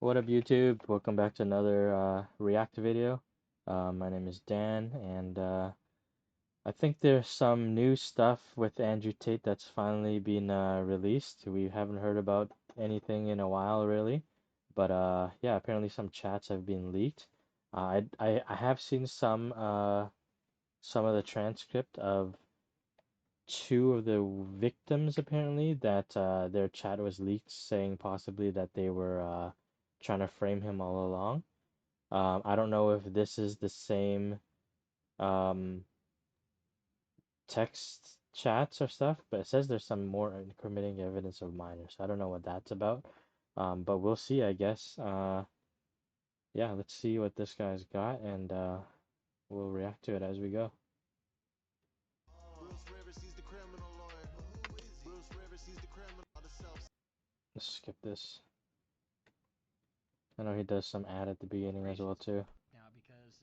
What up, YouTube? Welcome back to another React video. My name is Dan, and I think there's some new stuff with Andrew Tate that's finally been released. We haven't heard about anything in a while, really, but yeah, apparently some chats have been leaked. I have seen some of the transcript of two of the victims apparently that their chat was leaked, saying possibly that they were trying to frame him all along. I don't know if this is the same um, text chats or stuff, but it says there's some more incriminating evidence of minors. I don't know what that's about, but we'll see, I guess. Yeah, let's see what this guy's got, and we'll react to it as we go. Let's skip this. I know he does some ad at the beginning as well too. Now because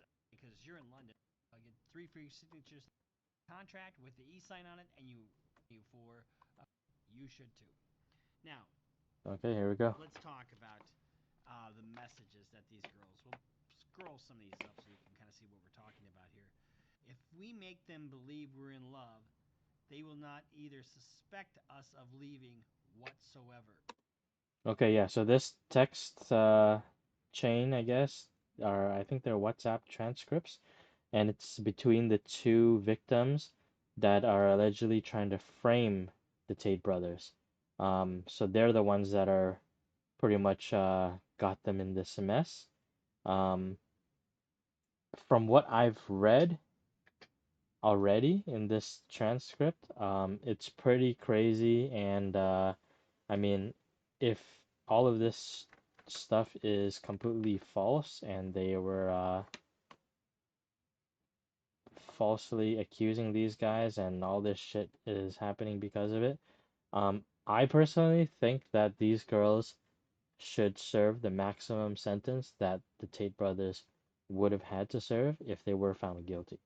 you're in London, I get 3 free signatures contract with the e-sign on it, and you for you should too. Now Okay, here we go. let's talk about the messages that these girls. We'll scroll some of these up so you can kind of see what we're talking about here. If we make them believe we're in love, they will not either suspect us of leaving whatsoever. Okay, yeah, so this text chain, I guess, are I think they're WhatsApp transcripts, and it's between the two victims that are allegedly trying to frame the Tate brothers. So they're the ones that are pretty much got them in this mess. Um, from what I've read already in this transcript, it's pretty crazy, and I mean, if all of this stuff is completely false and they were falsely accusing these guys and all this shit is happening because of it, I personally think that these girls should serve the maximum sentence that the Tate brothers would have had to serve if they were found guilty.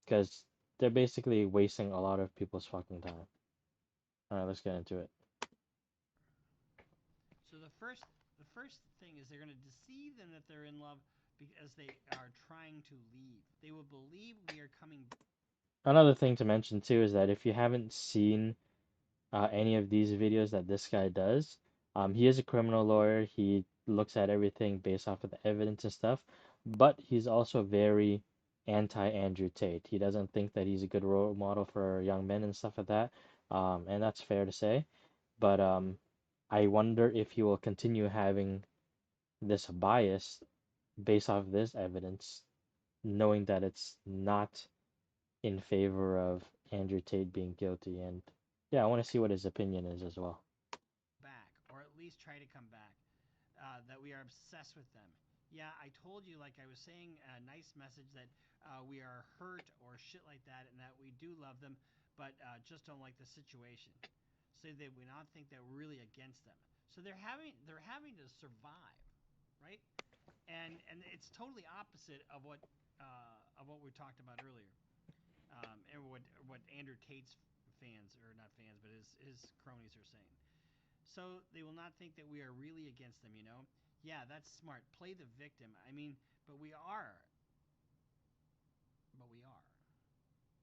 Because they're basically wasting a lot of people's fucking time. Alright, let's get into it. So the first thing is they're going to deceive them that they're in love because they are trying to leave. They will believe we are coming. Another thing to mention too is that if you haven't seen any of these videos that this guy does, he is a criminal lawyer. He looks at everything based off of the evidence and stuff, but he's also very anti Andrew Tate. He doesn't think that he's a good role model for young men and stuff like that, and that's fair to say. But I wonder if he will continue having this bias based off of this evidence, knowing that it's not in favor of Andrew Tate being guilty. And yeah, I want to see what his opinion is as well. Back, or at least try to come back. That we are obsessed with them. Yeah, I told you, like I was saying, a nice message that we are hurt or shit like that, and that we do love them, but just don't like the situation. So they would not think that we're really against them. So they're having to survive, right? And it's totally opposite of what we talked about earlier, and what Andrew Tate's fans, or not fans, but his cronies are saying. So they will not think that we are really against them, you know? Yeah, that's smart. Play the victim. I mean, but we are. But we are.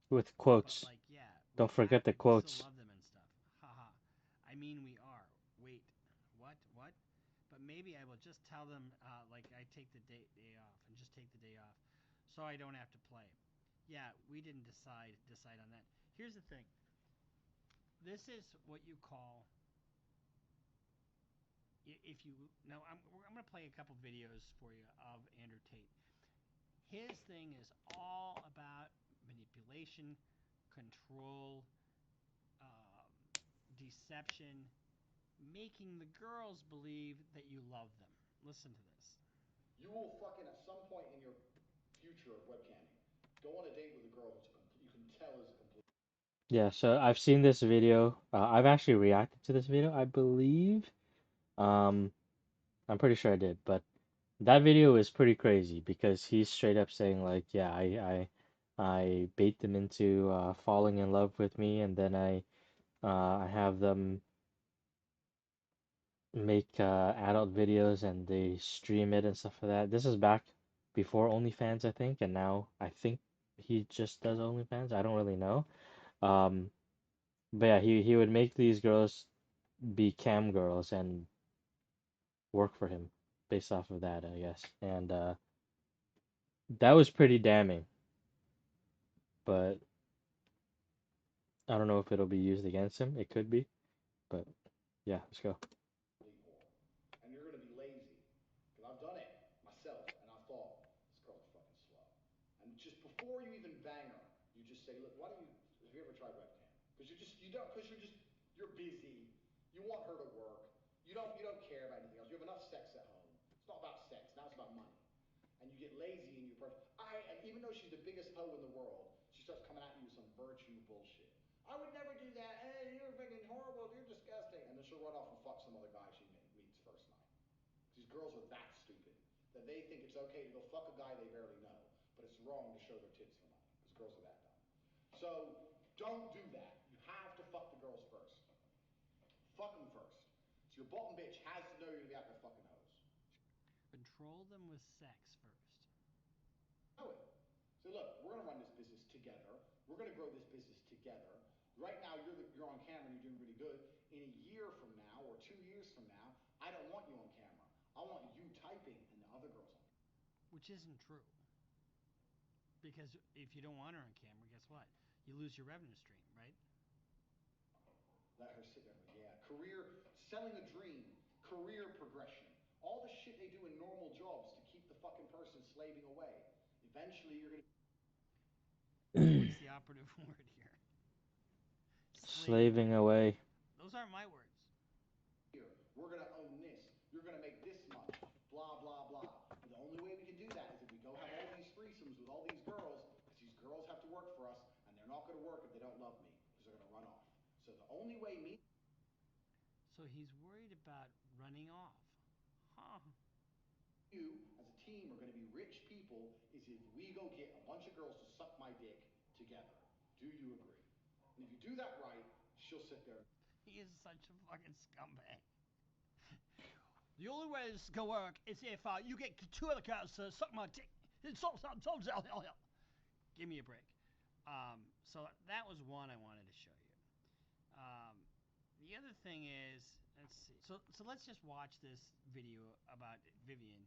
With But quotes. like, yeah, Don't we forget the still quotes. love them and stuff. Haha. I mean, we are. Wait, what? What? But maybe I will just tell them, like, I take the day off and just take the day off, so I don't have to play. Yeah, we didn't decide on that. Here's the thing. This is what you call if you now I'm going to play a couple videos for you of Andrew Tate. His thing is all about manipulation, control, um, deception, making the girls believe that you love them. Listen to this. You will fucking at some point in your future of webcamming go on a date with a girl who's you can tell is a complete. Yeah, so I've seen this video. I've actually reacted to this video, I believe. Um, I'm pretty sure I did, but that video is pretty crazy because he's straight up saying like, yeah, I bait them into falling in love with me, and then I have them make adult videos and they stream it and stuff like that. This is back before OnlyFans, I think, and now I think he just does OnlyFans. I don't really know. Um, but yeah, he would make these girls be cam girls and work for him based off of that, I guess. And that was pretty damning, but I don't know if it'll be used against him. It could be, but yeah, let's go. And you're going to be lazy. Because I've done it myself, and I thought, this girl's fucking slow. And just before you even bang her, you just say, look, why don't you, have you ever tried webcam? Because you don't, because you're busy. You want her to work. You don't care about anything else. You have enough sex at home. It's not about sex. Now it's about money. And you get lazy and and even though she's the biggest hoe in the world, she starts coming at you with some virtue bullshit. I would never do that. Hey, you're freaking horrible. You're disgusting. And then she'll run off and fuck some other guy she meets first night. These girls are that stupid that they think it's okay to go fuck a guy they barely know, but it's wrong to show their tits for money because girls are that dumb. So don't do that. You have to fuck the girls first. Fuck them first. So your bottom bitch has to know you're gonna be out there fucking hoes. Control them with sex first. Know it. So look, we're gonna run this business together. We're gonna grow this business together. Right now, you're on camera and you're doing really good. In a year from now or 2 years from now, I don't want you on camera. I want you typing and the other girls on camera. Which isn't true. Because if you don't want her on camera, guess what? You lose your revenue stream, right? Let her sit there and go, yeah. Career, selling a dream, career progression, all the shit they do in normal jobs to keep the fucking person slaving away. Eventually, you're gonna What's the operative word here? Slaving Slaving away. away. Those aren't my words. here. We're gonna own this. You're gonna make this much. Blah blah blah. But the only way we can do that is if we go have all these threesomes with all these girls, because these girls have to work for us, and they're not gonna work if they don't love me, because they're gonna run off. So the only way me So he's worried about running off. Huh. you as a team are going to be rich people is if we go get a bunch of girls to suck my dick together. Do you agree? And if you do that right, she'll sit there. He is such a fucking scumbag. The only way this can work is if you get two other girls to suck my dick. Give me a break. So that was one I wanted to show you. The other thing is, let's see. So let's just watch this video about Vivian,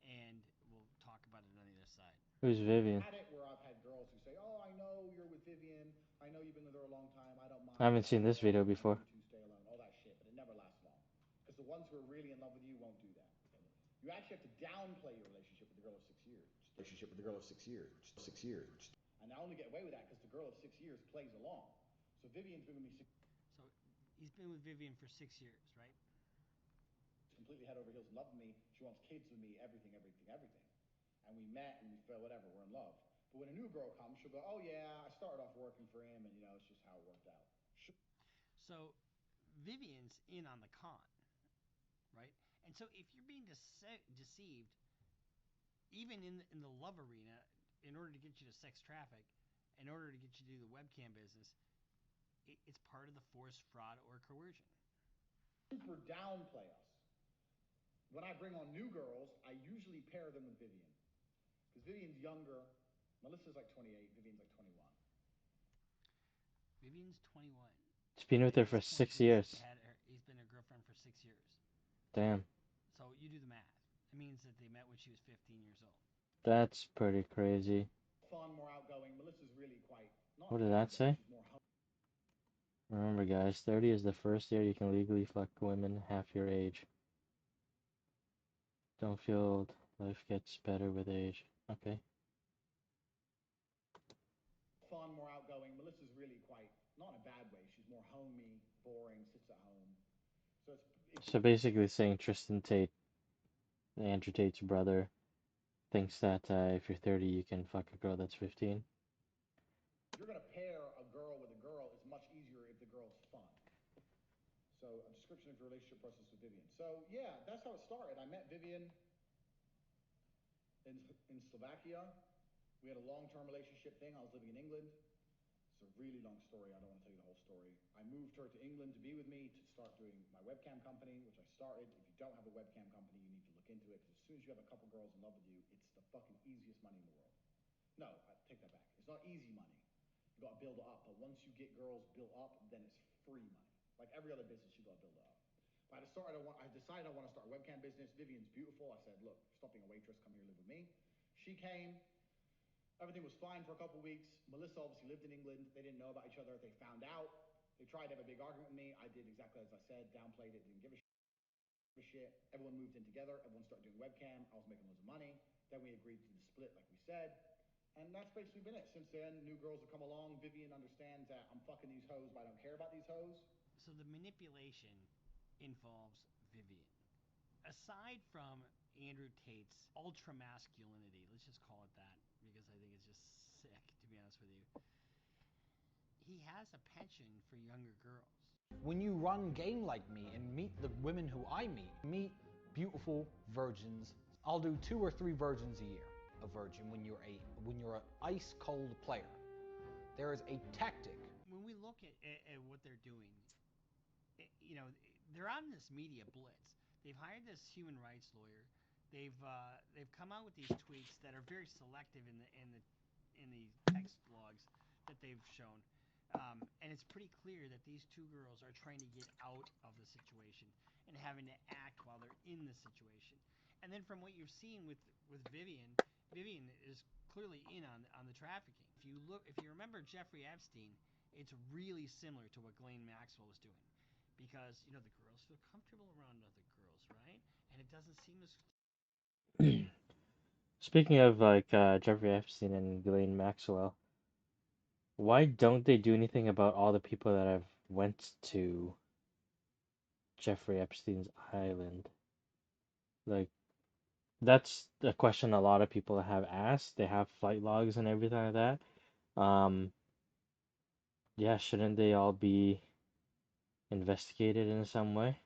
and we'll talk about it on the other side. Who's Vivian? Had it where I've had girls who say, "Oh, I know you're with Vivian. I know you've been with her a long time. I don't I mind. haven't I seen know this video I know before. you two stay alone. All that shit, but it never lasts long. Because the ones who are really in love with you won't do that. You actually have to downplay your relationship with the girl of 6 years. Relationship with the girl of 6 years. 6 years. And I only get away with that because the girl of 6 years plays along. So Vivian's been with me So he's been with Vivian for 6 years, right? completely head over heels in love with me. She wants kids with me, everything, everything, everything. And we met and we fell, whatever, we're in love. But when a new girl comes, she'll go, oh yeah, I started off working for him and it's just how it worked out. So Vivian's in on the con, right? And so if you're being deceived, even in the love arena, in order to get you to sex traffic, in order to get you to do the webcam business, it's part of the forced fraud or coercion. Super downplay us. When I bring on new girls, I usually pair them with Vivian. Because Vivian's younger. Melissa's like 28, Vivian's like 21. Vivian's 21. He's been with At her this for point, six years. he's been her girlfriend for 6 years. Damn, So you do the math. It means that they met when she was 15 years old. that's pretty crazy. Fun, more outgoing. Melissa's really quite, not What in a did bad that way, say? she's more Remember, guys, 30 is the first year you can legally fuck women half your age. Don't feel old. Life gets better with age. Okay. fun, more outgoing. Melissa's really quite, not in a bad way, she's more homey, boring, sits at home. So it's So basically saying Tristan Tate, Andrew Tate's brother, thinks that if you're 30 you can fuck a girl that's 15. you're going to pair a girl with a girl is much easier if the girl's fun. So a description of your relationship process with Vivian. So yeah, that's how it started. I met Vivian in Slovakia. We had a long-term relationship thing. I was living in England. It's a really long story. I don't want to tell you the whole story. I moved her to England to be with me to start doing my webcam company, which I started. If you don't have a webcam company, you need to look into it because as soon as you have a couple girls in love with you, it's the fucking easiest money in the world. No, I take that back. It's not easy money. You got to build it up, but once you get girls built up, then it's free money. Like every other business, you got to build it up. But I decided I want to start a webcam business. Vivian's beautiful. I said, look, stop being a waitress. Come here, live with me. She came. Everything was fine for a couple of weeks. Melissa obviously lived in England. They didn't know about each other. They found out. They tried to have a big argument with me. I did exactly as I said, downplayed it, didn't give a shit. Everyone moved in together. Everyone started doing webcam. I was making loads of money. Then we agreed to the split, like we said. And that's basically been it. Since then, new girls have come along. Vivian understands that I'm fucking these hoes, but I don't care about these hoes. So the manipulation involves Vivian. Aside from Andrew Tate's ultra masculinity, let's just call it that, because I think it's just sick, to be honest with you, he has a penchant for younger girls. When you run game like me and meet the women who I meet beautiful virgins. I'll do 2 or 3 virgins a year. A virgin when you're an ice cold player. There is a tactic. When we look at what they're doing, they're on this media blitz. They've hired this human rights lawyer. They've come out with these tweets that are very selective in the text logs that they've shown. And it's pretty clear that these two girls are trying to get out of the situation and having to act while they're in the situation. And then from what you've seen with Vivian, Vivian is clearly in on the trafficking. If you remember Jeffrey Epstein, it's really similar to what Ghislaine Maxwell was doing, because the girls feel comfortable around other girls, right? And it doesn't seem as Speaking of like Jeffrey Epstein and Ghislaine Maxwell, why don't they do anything about all the people that have went to Jeffrey Epstein's island? Like that's the question a lot of people have asked. They have flight logs and everything like that. Um, yeah, shouldn't they all be investigated in some way?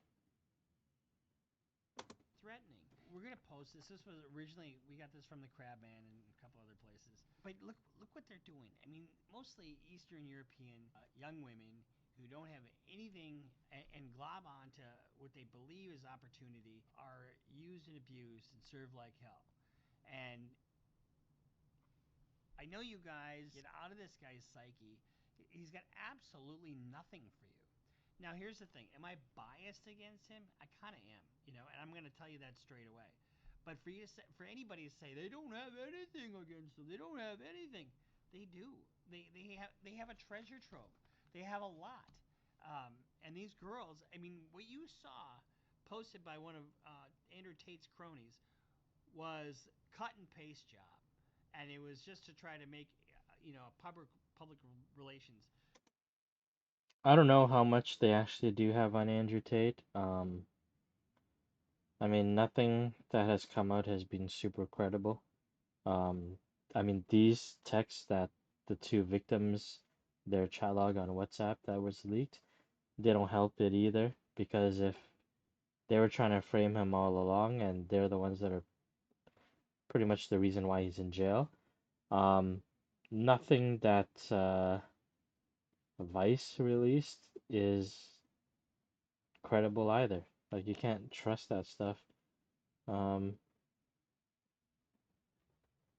threatening. We're gonna post this. This was originally we got this from the Crabman and a couple other places. But look what they're doing. I mean, mostly Eastern European young women who don't have anything and glob onto what they believe is opportunity are used and abused and served like hell. And I know you guys get out of this guy's psyche. He's got absolutely nothing for you. Now, here's the thing. Am I biased against him? I kind of am, and I'm going to tell you that straight away. But for anybody to say they don't have anything against them, they don't have anything, they do. They have a treasure trove. They have a lot. And these girls, I mean, what you saw posted by one of Andrew Tate's cronies was cut and paste job, and it was just to try to make public relations. I don't know how much they actually do have on Andrew Tate. I mean, nothing that has come out has been super credible. Um, I mean, these texts that the two victims, their chat log on WhatsApp that was leaked, they don't help it either because if they were trying to frame him all along and they're the ones that are pretty much the reason why he's in jail, um, nothing that Vice released is credible either. Like you can't trust that stuff. Um,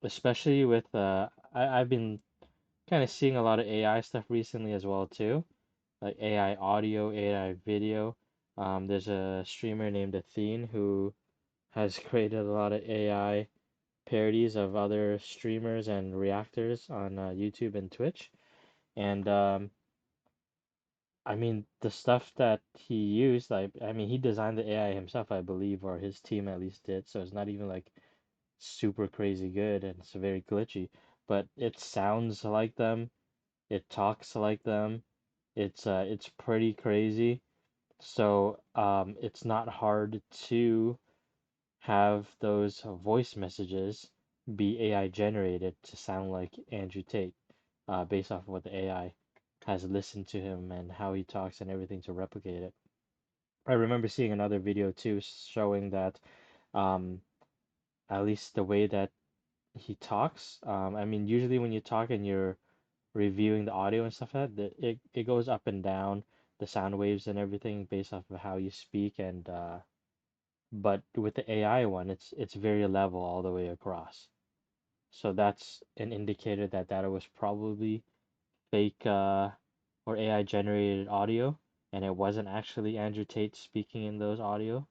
especially with I've been kind of seeing a lot of AI stuff recently as well too, like AI audio, AI video. There's a streamer named Athene who has created a lot of AI parodies of other streamers and reactors on YouTube and Twitch. And I mean, the stuff that he used, like, I mean, he designed the AI himself, I believe, or his team at least did. So it's not even like super crazy good and it's very glitchy, but it sounds like them, it talks like them. It's pretty crazy. So it's not hard to have those voice messages be AI generated to sound like Andrew Tate, based off of what the AI has listened to him and how he talks and everything to replicate it. I remember seeing another video too showing that um, at least the way that he talks, I mean, usually when you talk and you're reviewing the audio and stuff like that, it goes up and down the sound waves and everything based off of how you speak and but with the AI one, it's very level all the way across. So that's an indicator that that was probably fake or AI generated audio, and it wasn't actually Andrew Tate speaking in those audio.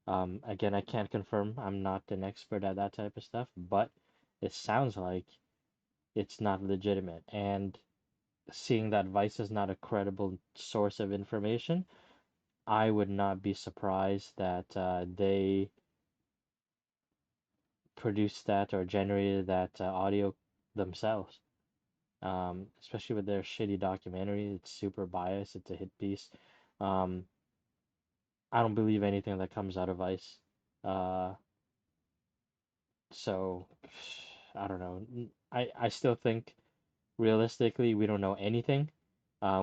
Again, I can't confirm. I'm not an expert at that type of stuff, but it sounds like it's not legitimate. And seeing that Vice is not a credible source of information, I would not be surprised that they produced that or generated that audio themselves. Especially with their shitty documentary. It's super biased. It's a hit piece. Um, I don't believe anything that comes out of Vice. Uh, so I don't know. I still think realistically we don't know anything.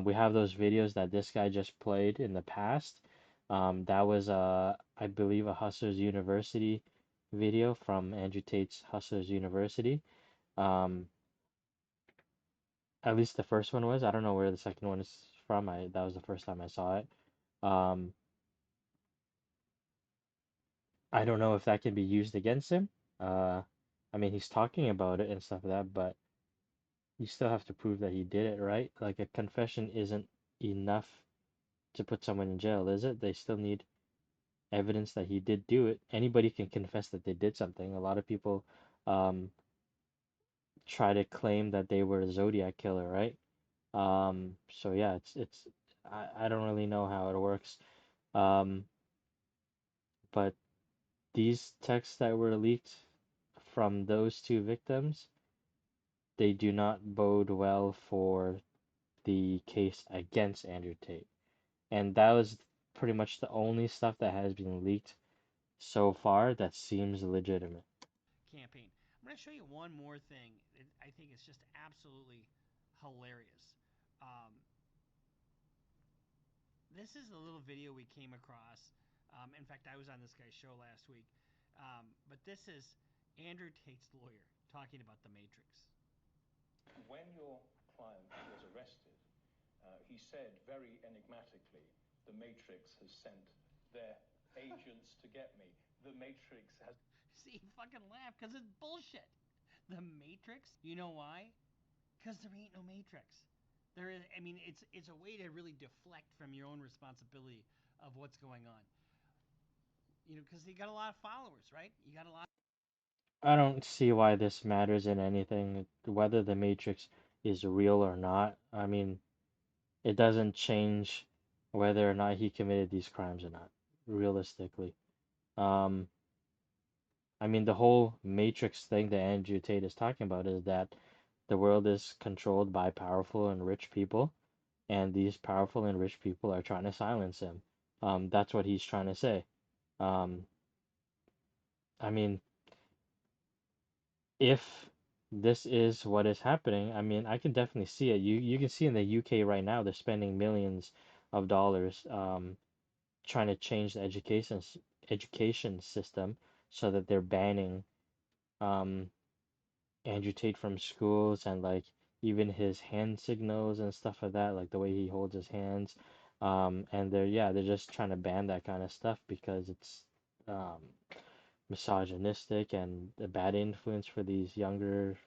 We have those videos that this guy just played in the past. That was I believe a Hustlers University video from Andrew Tate's Hustlers University. Um, at least the first one was. I don't know where the second one is from. I That was the first time I saw it. Um, I don't know if that can be used against him. Uh, I mean, he's talking about it and stuff like that, but you still have to prove that he did it, right? Like a confession isn't enough to put someone in jail, is it? They still need evidence that he did do it. Anybody can confess that they did something. A lot of people um, try to claim that they were a Zodiac killer, right? So yeah, I don't really know how it works. Um, but these texts that were leaked from those two victims, they do not bode well for the case against Andrew Tate. And that was pretty much the only stuff that has been leaked so far that seems legitimate. campaign. I'm going to show you one more thing that I think is just absolutely hilarious. Um, this is a little video we came across. In fact, I was on this guy's show last week. But this is Andrew Tate's lawyer talking about the Matrix. When your client was arrested, he said very enigmatically, the Matrix has sent their agents to get me. The Matrix has. See, fucking laugh because it's bullshit. The Matrix? You know why? Because there ain't no Matrix. There is. I mean, it's a way to really deflect from your own responsibility of what's going on. You know, because you got a lot of followers, right? You got a lot. I don't see why this matters in anything, whether the Matrix is real or not. I mean, it doesn't change whether or not he committed these crimes or not, realistically. Um, I mean, the whole Matrix thing that Andrew Tate is talking about is that the world is controlled by powerful and rich people, and these powerful and rich people are trying to silence him. That's what he's trying to say. Um, I mean, if this is what is happening, I mean, I can definitely see it. You can see in the UK right now they're spending millions of dollars trying to change the education system so that they're banning um Andrew Tate from schools and like even his hand signals and stuff like that, like the way he holds his hands. And they're just trying to ban that kind of stuff because it's um misogynistic and a bad influence for these younger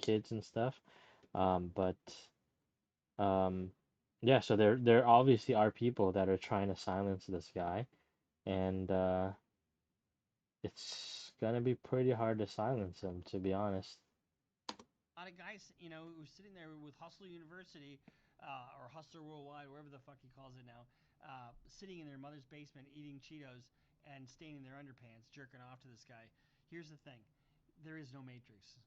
kids and stuff. But um, yeah, so there obviously are people that are trying to silence this guy, and it's gonna be pretty hard to silence him, to be honest. A lot of guys, you know, who are sitting there with Hustler University or Hustler Worldwide, wherever the fuck he calls it now, sitting in their mother's basement eating Cheetos and staying in their underpants, jerking off to this guy. Here's the thing: there is no Matrix,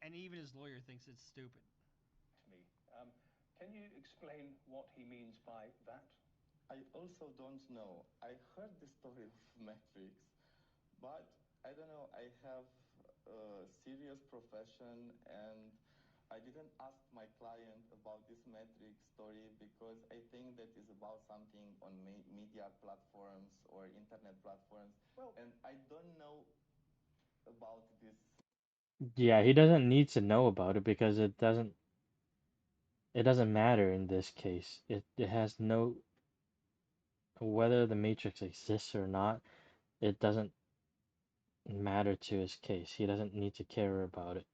and even his lawyer thinks it's stupid. Me. Can you explain what he means by that? I also don't know. I heard the story of Matrix, but I don't know. I have a serious profession and I didn't ask my client about this Matrix story because I think that is about something on media platforms or internet platforms. Well, And I don't know about this. Yeah, he doesn't need to know about it because it doesn't. it doesn't matter in this case. It has no, whether the Matrix exists or not, it doesn't matter to his case. He doesn't need to care about it.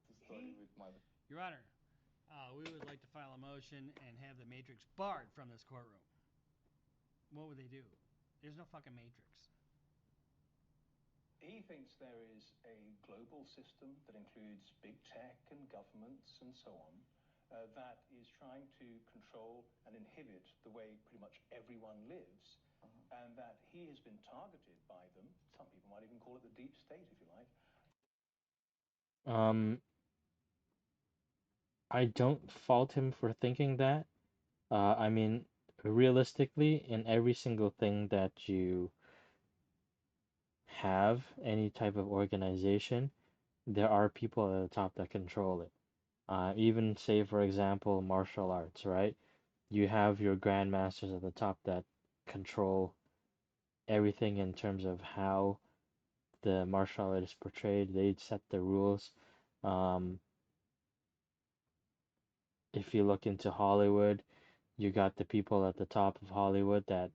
The story with my Your Honor, we would like to file a motion and have the Matrix barred from this courtroom. What would they do? There's no fucking Matrix. He thinks there is a global system that includes big tech and governments and so on that is trying to control and inhibit the way pretty much everyone lives, and that he has been targeted by them. Some people might even call it the deep state, if you like. Um, I don't fault him for thinking that. I mean, realistically, in every single thing that you have, any type of organization, there are people at the top that control it. Even say, for example, martial arts, right? You have your grandmasters at the top that control everything in terms of how the martial art is portrayed. They set the rules. Um, if you look into Hollywood, you got the people at the top of Hollywood that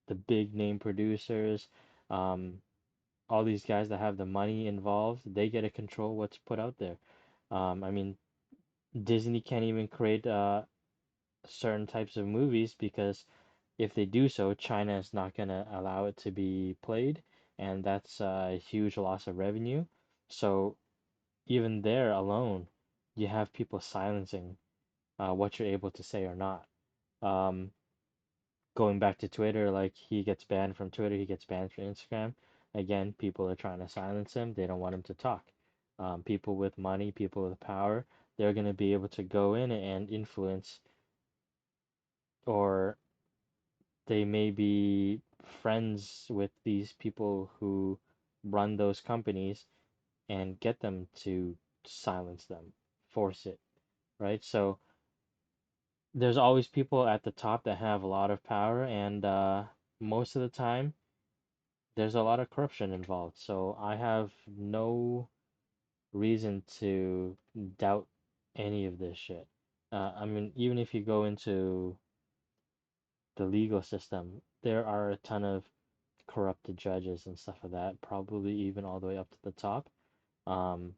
the big name producers, um, all these guys that have the money involved, they get to control what's put out there. I mean, Disney can't even create certain types of movies because if they do so, China is not going to allow it to be played, and that's a huge loss of revenue. So even there alone, you have people silencing what you're able to say or not. Um, Going back to Twitter, like he gets banned from Twitter, he gets banned from Instagram. Again, people are trying to silence him. They don't want him to talk. People with money, people with power, they're going to be able to go in and influence, or they may be friends with these people who run those companies and get them to silence them, force it, right? So there's always people at the top that have a lot of power, and most of the time, there's a lot of corruption involved. So I have no reason to doubt any of this shit. I mean, even if you go into the legal system, there are a ton of corrupted judges and stuff like that, probably even all the way up to the top. Um,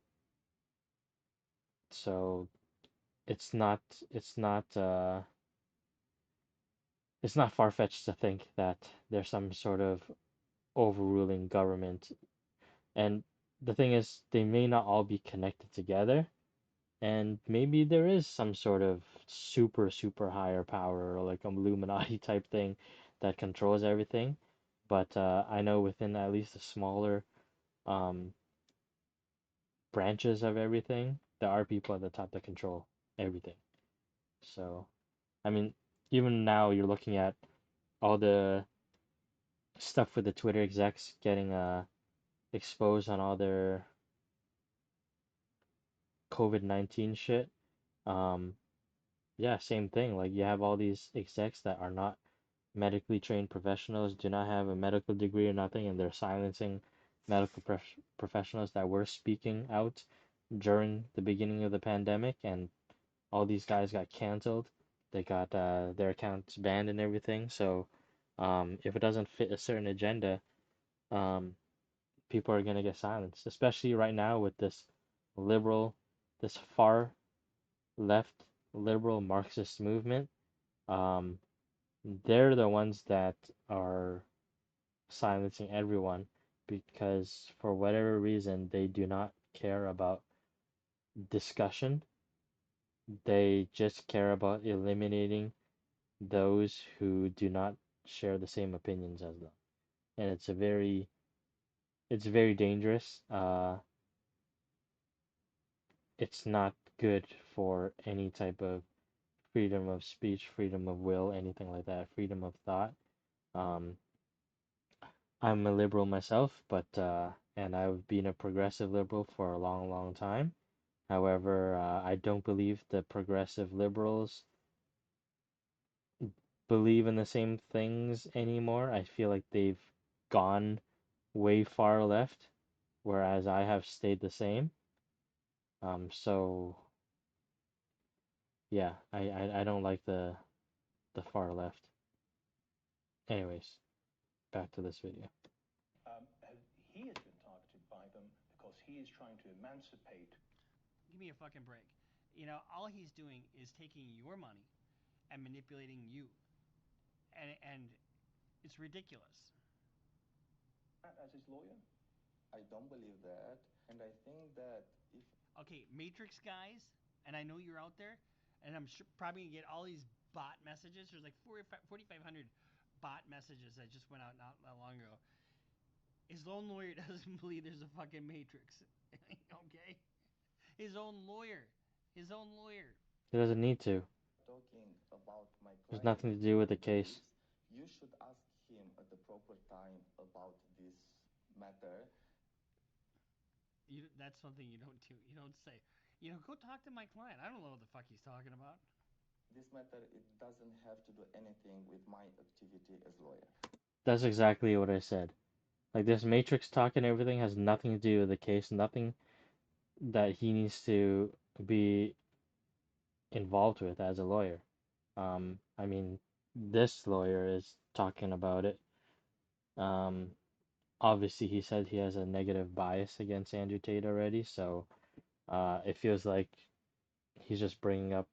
so it's not it's not uh it's not far-fetched to think that there's some sort of overruling government. And the thing is, they may not all be connected together, and maybe there is some sort of super, super higher power or like Illuminati type thing that controls everything. But I know within at least the smaller um, branches of everything, there are people at the top that control everything. So, I mean, even now you're looking at all the stuff with the Twitter execs getting exposed on all their COVID-19 shit. Um, yeah, same thing. Like you have all these execs that are not medically trained professionals, do not have a medical degree or nothing, and they're silencing medical professionals that were speaking out during the beginning of the pandemic, and all these guys got canceled. They got their accounts banned and everything. So, if it doesn't fit a certain agenda, um, people are gonna get silenced, especially right now with this liberal, this far left liberal Marxist movement. Um, they're the ones that are silencing everyone because for whatever reason they do not care about discussion. They just care about eliminating those who do not share the same opinions as them. And it's very dangerous. It's not good for any type of freedom of speech, freedom of will, anything like that, freedom of thought. Um, I'm a liberal myself, but and I've been a progressive liberal for a long, long time. However, I don't believe the progressive liberals believe in the same things anymore. I feel like they've gone way far left, whereas I have stayed the same. So yeah, I don't like the far left. Anyways, back to this video. He has been targeted by them because he is trying to emancipate. Give me a fucking break. You know, all he's doing is taking your money and manipulating you, and it's ridiculous. As his lawyer, I don't believe that, and I think that if Okay, Matrix guys, and I know you're out there, and I'm sure probably gonna get all these bot messages. There's like 4,500 bot messages that just went out not long ago. His own lawyer doesn't believe there's a fucking Matrix. Okay, his own lawyer, his own lawyer. He doesn't need to. talking about my There's client nothing to do with the case. believes, you should ask him at the proper time about this matter. That's something you don't do. You don't say. You know, go talk to my client. I don't know what the fuck he's talking about. This matter, it doesn't have to do anything with my activity as lawyer. That's exactly what I said. Like this Matrix talk and everything has nothing to do with the case, nothing that he needs to be involved with as a lawyer. I mean, this lawyer is talking about it. Um, Obviously, he said he has a negative bias against Andrew Tate already, so it feels like he's just bringing up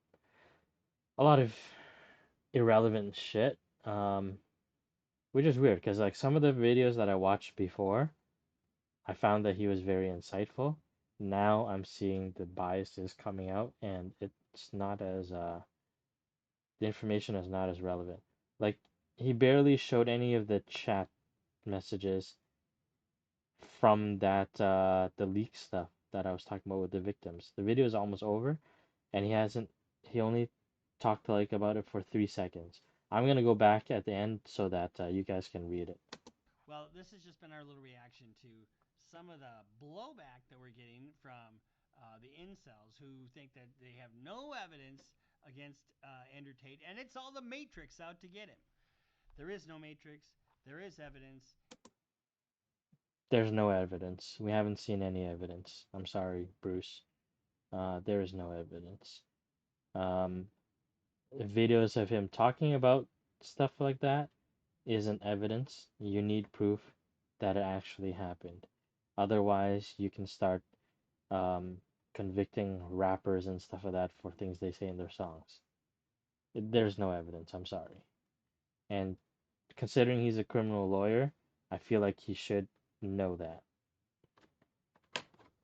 a lot of irrelevant shit. Which is weird because like some of the videos that I watched before, I found that he was very insightful. Now I'm seeing the biases coming out, and it's not as the information is not as relevant. Like he barely showed any of the chat messages from that the leak stuff that I was talking about with the victims. The video is almost over, and he only talked like about it for 3 seconds. I'm gonna go back at the end so that you guys can read it. Well, this has just been our little reaction to some of the blowback that we're getting from the incels who think that they have no evidence against Andrew Tate, and it's all the Matrix out to get him. There is no Matrix. There is evidence. There's no evidence. We haven't seen any evidence. I'm sorry, Bruce. There is no evidence. Um, Videos of him talking about stuff like that isn't evidence. You need proof that it actually happened. Otherwise, you can start um, convicting rappers and stuff like that for things they say in their songs. There's no evidence. I'm sorry. And considering he's a criminal lawyer, I feel like he should know that.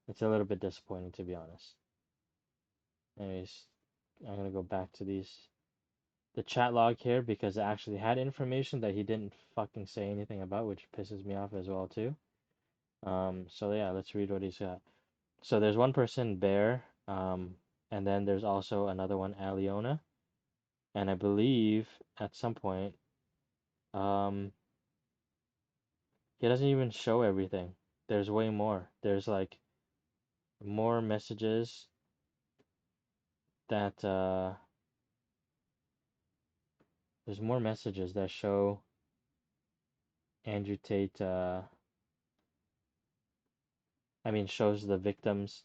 It's a little bit disappointing, to be honest. Anyways, I'm gonna go back to the chat log here because it actually had information that he didn't fucking say anything about, which pisses me off as well too. So yeah, let's read what he's got. So there's one person, Bear, and then there's also another one, Aliona, and I believe at some point, um, he doesn't even show everything. There's way more. There's like more messages that there's more messages that show Andrew Tate. I mean, shows the victims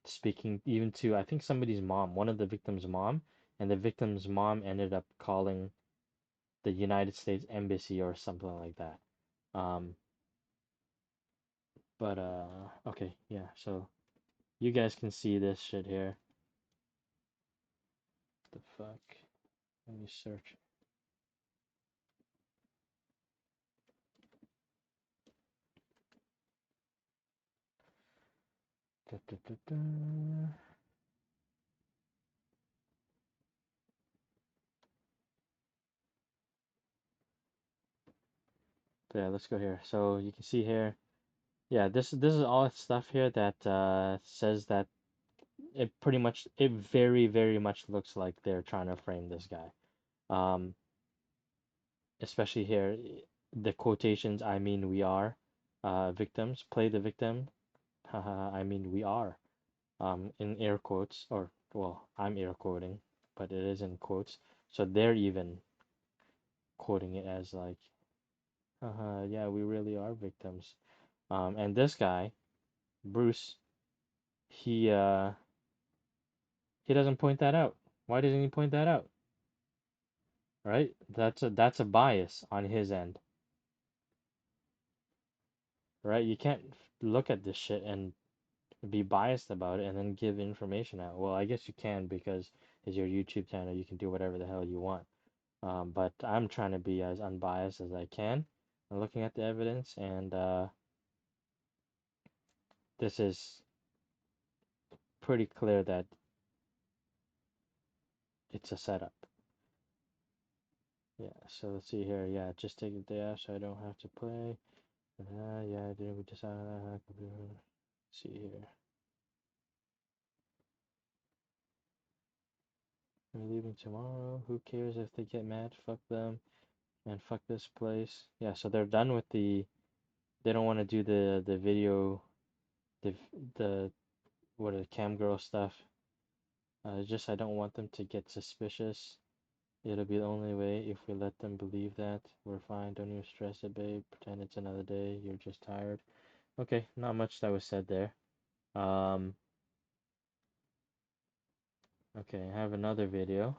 speaking even to I think somebody's mom, one of the victim's mom, and the victim's mom ended up calling the United States Embassy or something like that. Um, but okay, yeah. So you guys can see this shit here. The fuck? Let me search. Da, da, da, da. Yeah, let's go here. So you can see here. Yeah, this is all stuff here that says that it very much looks like they're trying to frame this guy. Um, Especially here, the quotations, I mean, we are victims, play the victim, haha, I mean, we are, in air quotes, or, well, I'm air quoting, but it is in quotes. So they're even quoting it as like, haha, yeah, we really are victims. And this guy, Bruce, he doesn't point that out. Why didn't he point that out? Right? That's a bias on his end, right? You can't look at this shit and be biased about it and then give information out. Well, I guess you can because it's your YouTube channel. You can do whatever the hell you want. But I'm trying to be as unbiased as I can. I'm looking at the evidence, and this is pretty clear that it's a setup. Yeah, so let's see here. Yeah, just take the day off so I don't have to play. Yeah, didn't we decide on that? See here. We're leaving tomorrow. Who cares if they get mad? Fuck them. And fuck this place. Yeah, so they're done with the. They don't want to do the video, the the what are the cam girl stuff. Just I don't want them to get suspicious. It'll be the only way if we let them believe that. We're fine. Don't even stress it, babe. Pretend it's another day. You're just tired. Okay, not much that was said there. Um, okay, I have another video.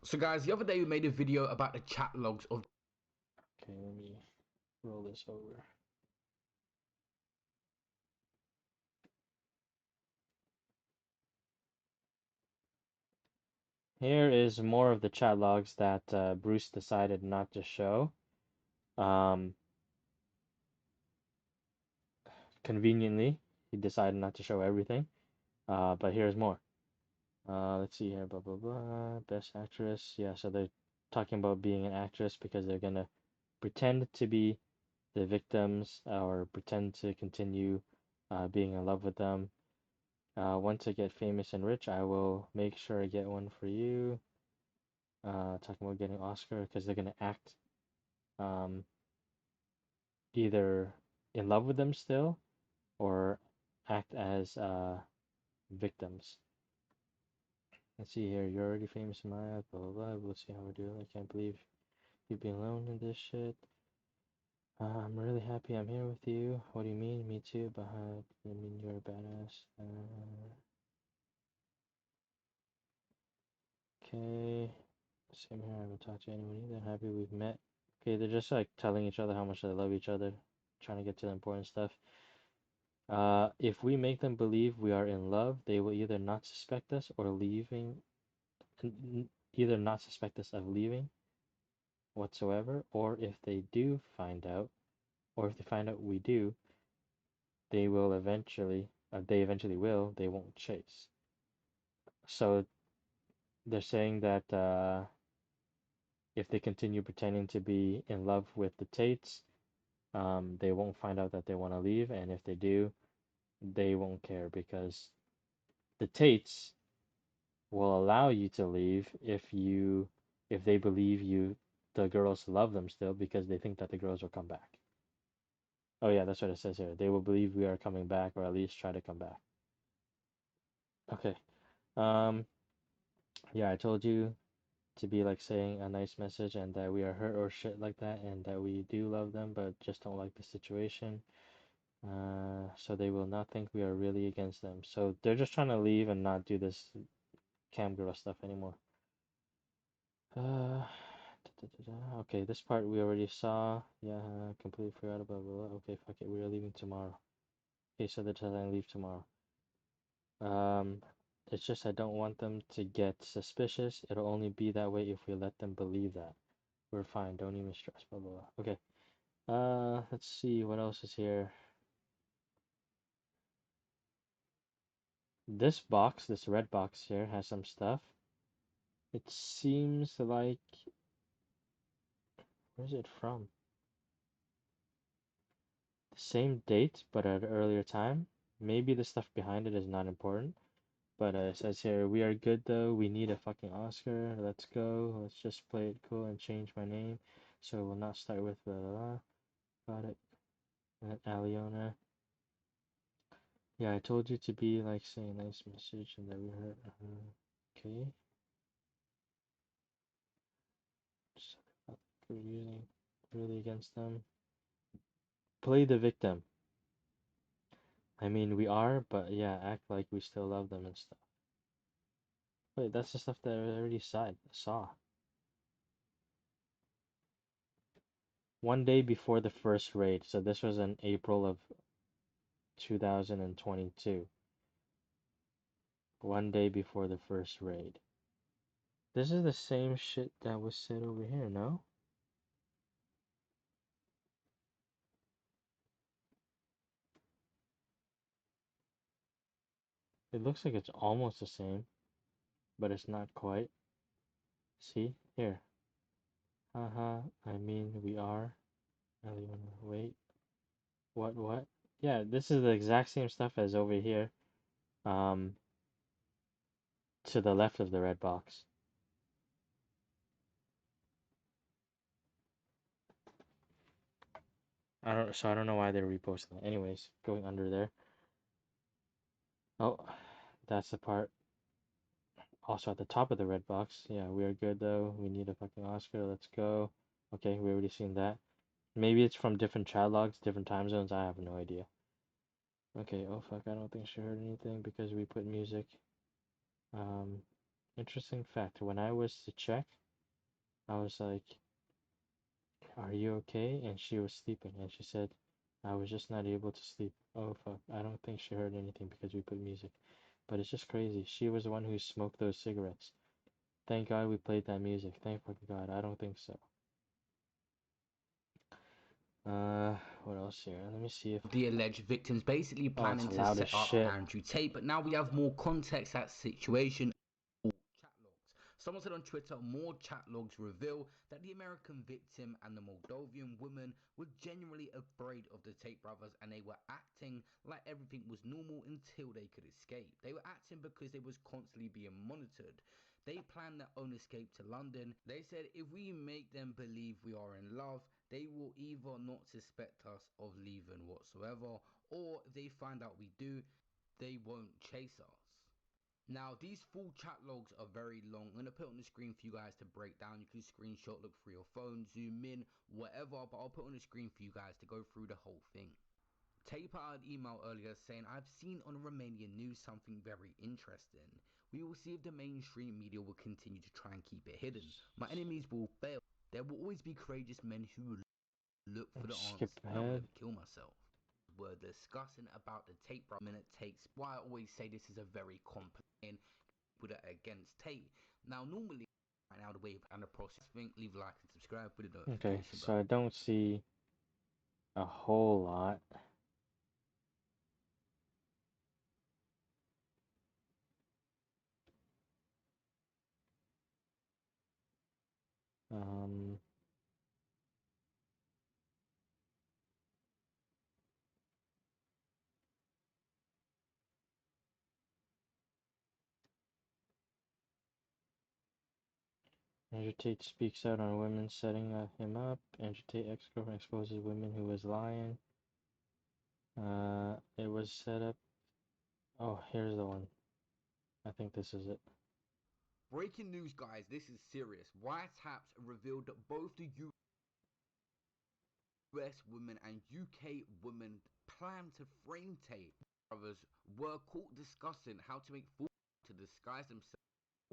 So guys, the other day we made a video about the chat logs of. Okay, let me roll this over. Here is more of the chat logs that Bruce decided not to show. Um, Conveniently, he decided not to show everything. But here's more. Let's see here, blah blah blah. Best actress. Yeah, so they're talking about being an actress because they're gonna pretend to be the victims or pretend to continue being in love with them. Once I get famous and rich, I will make sure I get one for you. Talking about getting Oscar because they're gonna act um, either in love with them still or act as victims. Let's see here. You're already famous in my eyes. Blah blah blah. We'll see how we do. I can't believe you've been alone in this shit. I'm really happy I'm here with you. What do you mean? Me too. But I mean you're a badass. Okay. Same here. I haven't talked to anyone either. Happy we've met. Okay, they're just like telling each other how much they love each other, trying to get to the important stuff. If we make them believe we are in love, they will either not suspect us or leaving, either not suspect us of leaving whatsoever, or if they do find out, or if they find out we do, they will eventually, they eventually will, they won't chase. So they're saying that if they continue pretending to be in love with the Tates, they won't find out that they want to leave, and if they do, they won't care because the Tates will allow you to leave if they believe the girls love them still because they think that the girls will come back. Oh yeah, that's what it says here. They will believe we are coming back or at least try to come back. Okay. Um yeah, I told you to be like saying a nice message and that we are hurt or shit like that and that we do love them but just don't like the situation. So they will not think we are really against them. So they're just trying to leave and not do this cam girl stuff anymore. Okay, this part we already saw. Yeah, completely forgot about blah. Okay, fuck it, we are leaving tomorrow. Okay, so they're telling to leave tomorrow. Um, it's just I don't want them to get suspicious. It'll only be that way if we let them believe that. We're fine, don't even stress, blah blah blah. Okay. Let's see what else is here. This box, this red box here, has some stuff. It seems like, where's it from? The same date, but at an earlier time. Maybe the stuff behind it is not important. But it says here, we are good though. We need a fucking Oscar. Let's go. Let's just play it cool and change my name. So we'll not start with blah blah blah. Got it. And Aliona. Yeah, I told you to be like saying a nice message and that we heard. Okay. Just we're using really against them. Play the victim. I mean, we are, but yeah, act like we still love them and stuff. Wait, that's the stuff that I already saw. One day before the first raid, so this was in April of 2022. One day before the first raid. This is the same shit that was said over here, no? It looks like it's almost the same, but it's not quite. See? Here. Haha, I mean, we are. Wait. What? Yeah, this is the exact same stuff as over here. Um, to the left of the red box. I don't know why they're reposting that. Anyways, going under there. Oh, that's the part. Also at the top of the red box. Yeah, we are good though. We need a fucking Oscar. Let's go. Okay, we already seen that. Maybe it's from different chat logs, different time zones. I have no idea. Okay, oh fuck, I don't think she heard anything because we put music. Um, Interesting fact. When I was to check, I was like, "Are you okay?" And she was sleeping, and she said, "I was just not able to sleep." Oh fuck, I don't think she heard anything because we put music. But it's just crazy. She was the one who smoked those cigarettes. Thank God we played that music. Thank fucking God. I don't think so. What else here? Let me see if. The alleged victims basically Oh, it's planning to loud as set up shit. Andrew Tate, but now we have more context at situation. Chat logs. Someone said on Twitter, more chat logs reveal that the American victim and the Moldovan woman were genuinely afraid of the Tate brothers, and they were acting like everything was normal until they could escape. They were acting because they was constantly being monitored. They planned their own escape to London. They said if we make them believe we are in love, they will either not suspect us of leaving whatsoever, or if they find out we do, they won't chase us. Now, these full chat logs are very long. I'm going to put it on the screen for you guys to break down. You can screenshot, look through your phone, zoom in, whatever, but I'll put it on the screen for you guys to go through the whole thing. Tate put out an email earlier saying, I've seen on Romanian news something very interesting. We will see if the mainstream media will continue to try and keep it hidden. My enemies will fail. There will always be courageous men who look for the Skip answers, and I will ahead. never kill myself. We're discussing about the Tate minute takes. Why I always say this is a very complex put it against Tate. Now, normally, right now, the way and the process, leave a like and subscribe with the Okay, notification so bell. I don't see a whole lot. Um, Andrew Tate speaks out on women setting him up. Andrew Tate ex-girlfriend exposes women who was lying. It was set up. Oh, here's the one. I think this is it. Breaking news, guys, this is serious. Wiretaps revealed that both the US women and UK women plan to frame Tate. Brothers were caught discussing how to make full to disguise themselves.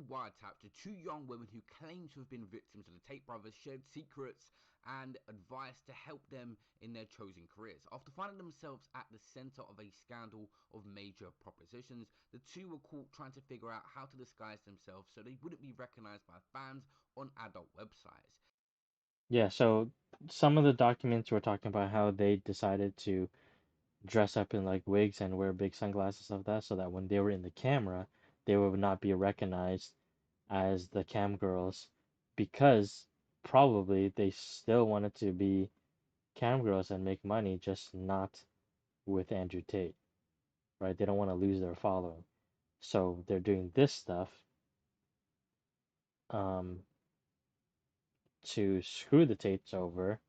Wiretapped to two young women who claim to have been victims of the Tate brothers, shared secrets and advice to help them in their chosen careers. After finding themselves at the center of a scandal of major propositions, the two were caught trying to figure out how to disguise themselves so they wouldn't be recognized by fans on adult websites. Yeah, so some of the documents were talking about how they decided to dress up in like wigs and wear big sunglasses of that so that when they were in the camera, they would not be recognized as the cam girls because probably they still wanted to be cam girls and make money, just not with Andrew Tate, right? They don't want to lose their following. So they're doing this stuff um, to screw the Tates over,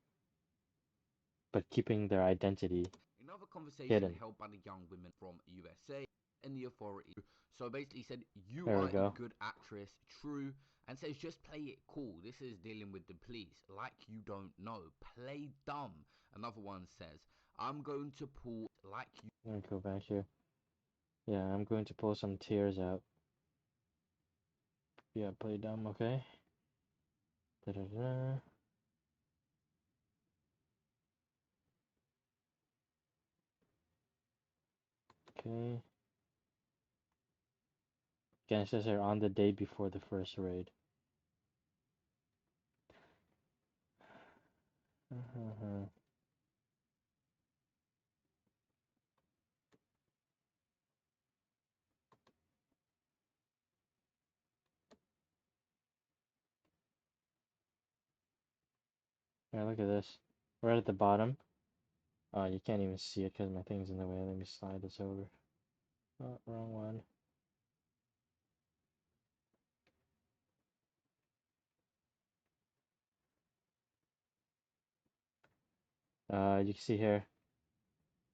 but keeping their identity Another conversation hidden. held by the young women from USA and the authorities. So basically said, you There we are a go. good actress, true, and says just play it cool. This is dealing with the police, like you don't know. Play dumb. Another one says, I'm going to pull like you. I'm gonna go back here. Yeah, I'm going to pull some tears out. Yeah, play dumb, okay. Da -da -da. Okay. Again, it says here on the day before the first raid. Yeah, look at this. Right at the bottom. You can't even see it because my thing's in the way. Let me slide this over. Oh, wrong one. You can see here.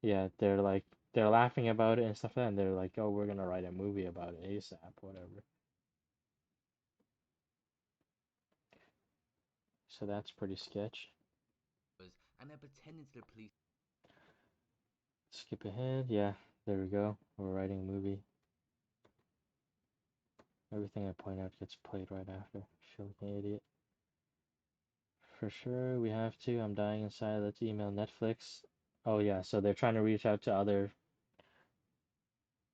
Yeah, they're laughing about it and stuff like that, and they're like, oh, we're gonna write a movie about it ASAP, whatever. So that's pretty sketch. And they're pretending to the police. Skip ahead. Yeah, there we go. We're writing a movie. Everything I point out gets played right after. Feel like an idiot. For sure, we have to. I'm dying inside. Let's email Netflix. Oh yeah, so they're trying to reach out to other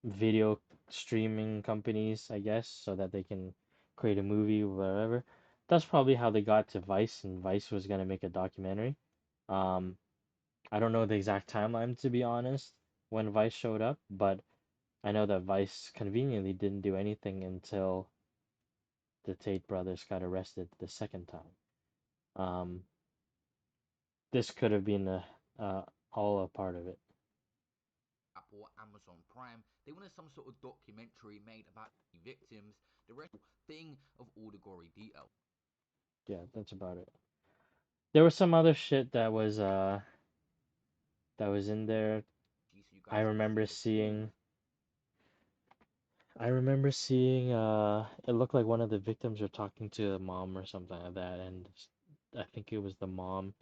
video streaming companies, I guess, so that they can create a movie, whatever. That's probably how they got to Vice, and Vice was gonna make a documentary. Um, I don't know the exact timeline to be honest, when Vice showed up, but I know that Vice conveniently didn't do anything until the Tate brothers got arrested the second time. Um, this could have been all a part of it. Apple, Amazon Prime. They wanted some sort of documentary made about the victims. The rest thing of all the gory detail. Yeah, that's about it. There was some other shit that was in there. So you I guys can remember see the full. seeing I remember seeing it looked like one of the victims were talking to a mom or something like that, and I think it was the mom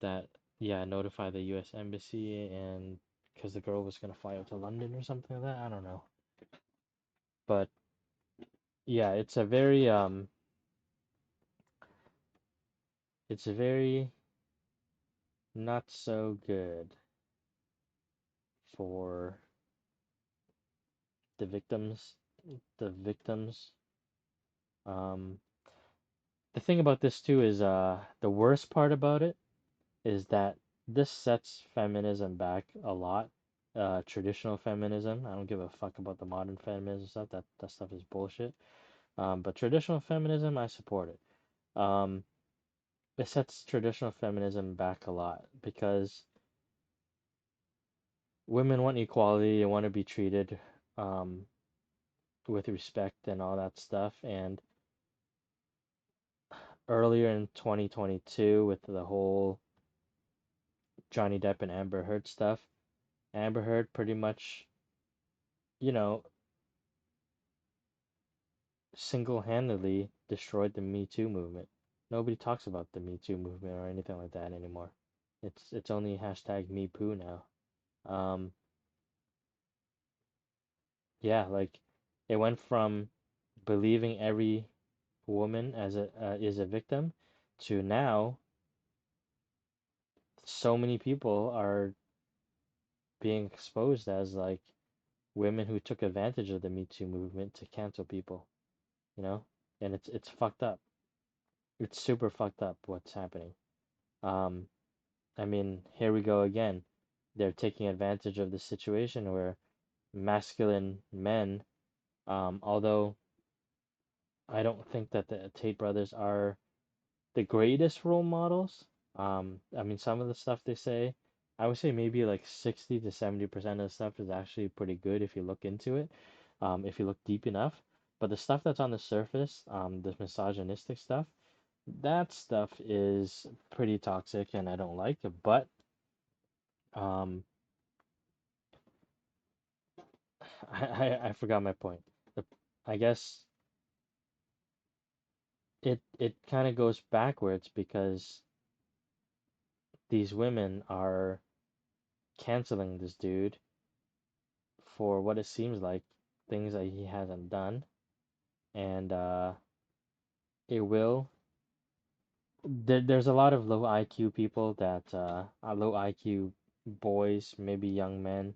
that yeah notified the U.S. embassy, and because the girl was gonna fly out to London or something like that. I don't know, but yeah, it's a very not so good for the victims. The victims. Um, the thing about this too is the worst part about it is that this sets feminism back a lot. Traditional feminism. I don't give a fuck about the modern feminism stuff. That stuff is bullshit. But traditional feminism, I support it. Um, it sets traditional feminism back a lot because women want equality, they want to be treated um, with respect and all that stuff. And earlier in 2022, with the whole Johnny Depp and Amber Heard stuff, Amber Heard pretty much, you know, single-handedly destroyed the Me Too movement. Nobody talks about the Me Too movement or anything like that anymore. It's only hashtag Me Poo now. Um, yeah, like it went from believing every woman as a is a victim to now so many people are being exposed as like women who took advantage of the Me Too movement to cancel people, you know? And it's fucked up. It's super fucked up what's happening. Um, I mean, here we go again. They're taking advantage of the situation where masculine men, although I don't think that the Tate brothers are the greatest role models. I mean, some of the stuff they say, I would say maybe like 60 to 70% of the stuff is actually pretty good if you look into it, if you look deep enough. But the stuff that's on the surface, the misogynistic stuff, that stuff is pretty toxic and I don't like it. But um, I forgot my point. The, I guess it kind of goes backwards because these women are canceling this dude for what it seems like things that he hasn't done, and it will. There's a lot of low IQ people that are low IQ boys, maybe young men,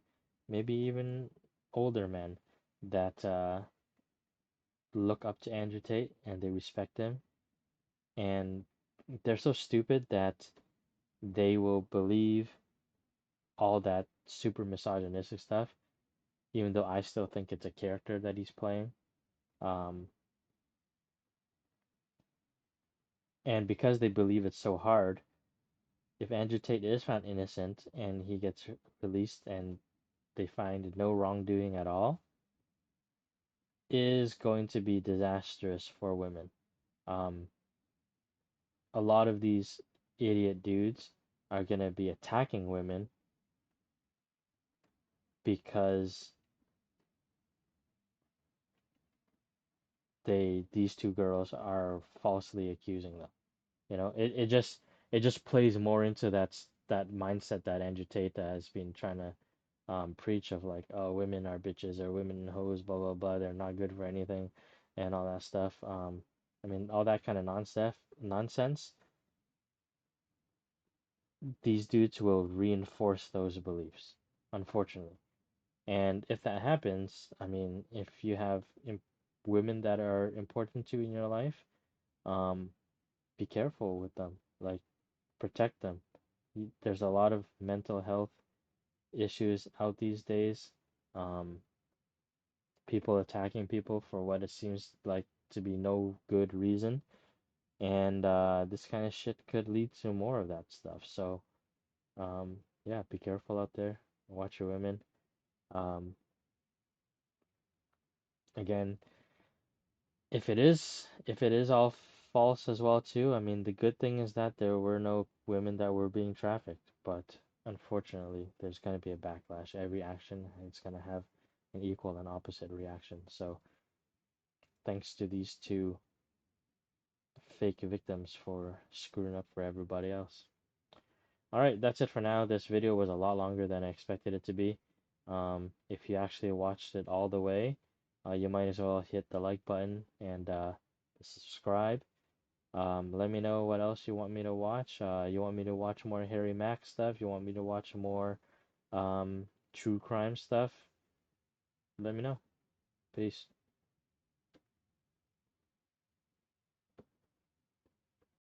maybe even older men that look up to Andrew Tate and they respect him, and they're so stupid that they will believe all that super misogynistic stuff, even though I still think it's a character that he's playing. Um, and because they believe it so hard, if Andrew Tate is found innocent and he gets released and they find no wrongdoing at all, is going to be disastrous for women. Um, a lot of these idiot dudes are going to be attacking women because these two girls are falsely accusing them. You know, it just plays more into that mindset that Andrew Tate has been trying to preach of like, oh, women are bitches or women hoes, blah blah blah, they're not good for anything, and all that stuff. I mean, all that kind of nonsense. These dudes will reinforce those beliefs, unfortunately. And if that happens, I mean, if you have women that are important to you in your life, um, be careful with them. Like, protect them. There's a lot of mental health issues out these days. Um, People attacking people for what it seems like to be no good reason. And this kind of shit could lead to more of that stuff. So, yeah, be careful out there. Watch your women. Um, Again, if it is all false as well too, I mean, the good thing is that there were no women that were being trafficked, but unfortunately, there's going to be a backlash. Every action is going to have an equal and opposite reaction. So, thanks to these two fake victims for screwing up for everybody else. All right, that's it for now. This video was a lot longer than I expected it to be. If you actually watched it all the way, you might as well hit the like button and subscribe. Let me know what else you want me to watch. You want me to watch more Harry Mack stuff? You want me to watch more true crime stuff? Let me know. Peace.